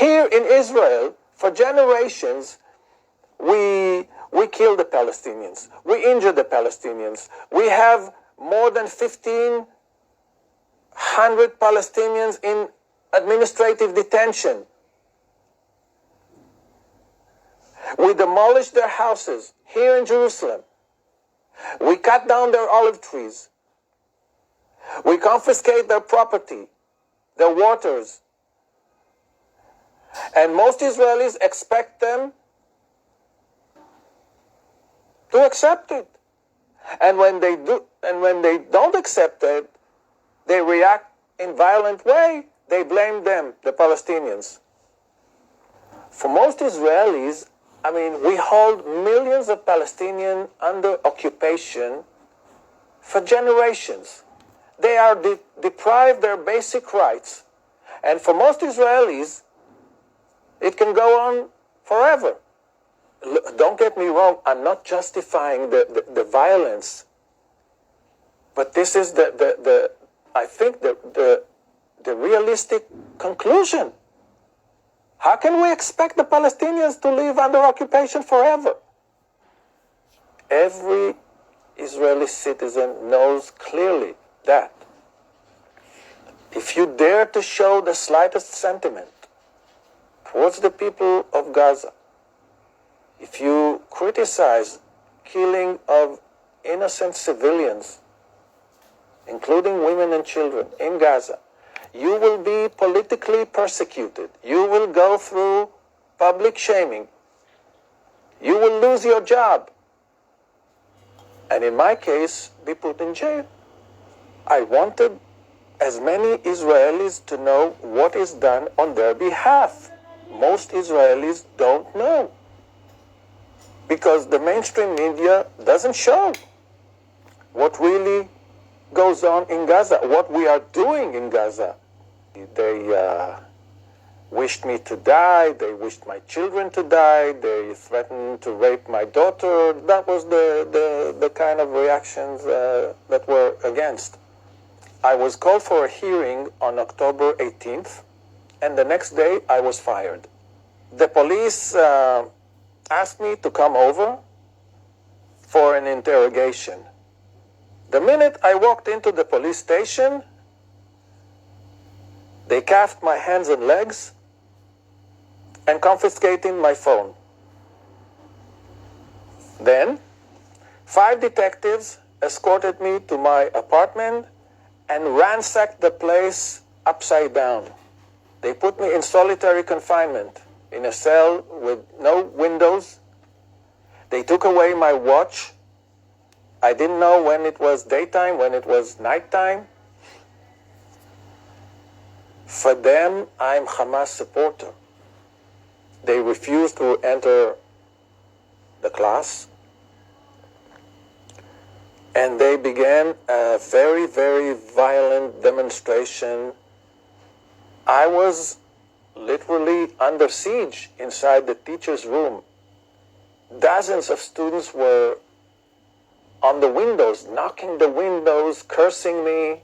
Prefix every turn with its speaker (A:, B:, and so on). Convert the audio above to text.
A: Here in Israel, for generations, we kill the Palestinians. We injure the Palestinians. We have more than 1,500 Palestinians in administrative detention. We demolish their houses here in Jerusalem. We cut down their olive trees. We confiscate their property, their waters. And most Israelis expect them to accept it. And when they don't accept it, they react in violent way. They blame them, the Palestinians. For most Israelis, we hold millions of Palestinians under occupation for generations. They are deprived their basic rights. And for most Israelis, it can go on forever. Don't get me wrong, I'm not justifying the violence. But this is I think the realistic conclusion. How can we expect the Palestinians to live under occupation forever? Every Israeli citizen knows clearly that if you dare to show the slightest sentiment towards the people of Gaza, if you criticize killing of innocent civilians, including women and children in Gaza, you will be politically persecuted. You will go through public shaming. You will lose your job. And in my case, be put in jail. I wanted as many Israelis to know what is done on their behalf. Most Israelis don't know, because the mainstream media doesn't show what really goes on in Gaza, what we are doing in Gaza. They wished me to die, they wished my children to die, they threatened to rape my daughter. That was the kind of reactions that were against. I was called for a hearing on October 18th, and the next day I was fired. The police asked me to come over for an interrogation. The minute I walked into the police station, they cuffed my hands and legs and confiscated my phone. Then, 5 detectives escorted me to my apartment and ransacked the place upside down. They put me in solitary confinement, in a cell with no windows. They took away my watch. I didn't know when it was daytime, when it was nighttime. For them, I'm Hamas supporter. They refused to enter the class. And they began a very, very violent demonstration. I was literally under siege inside the teacher's room. Dozens of students were on the windows, knocking the windows, cursing me.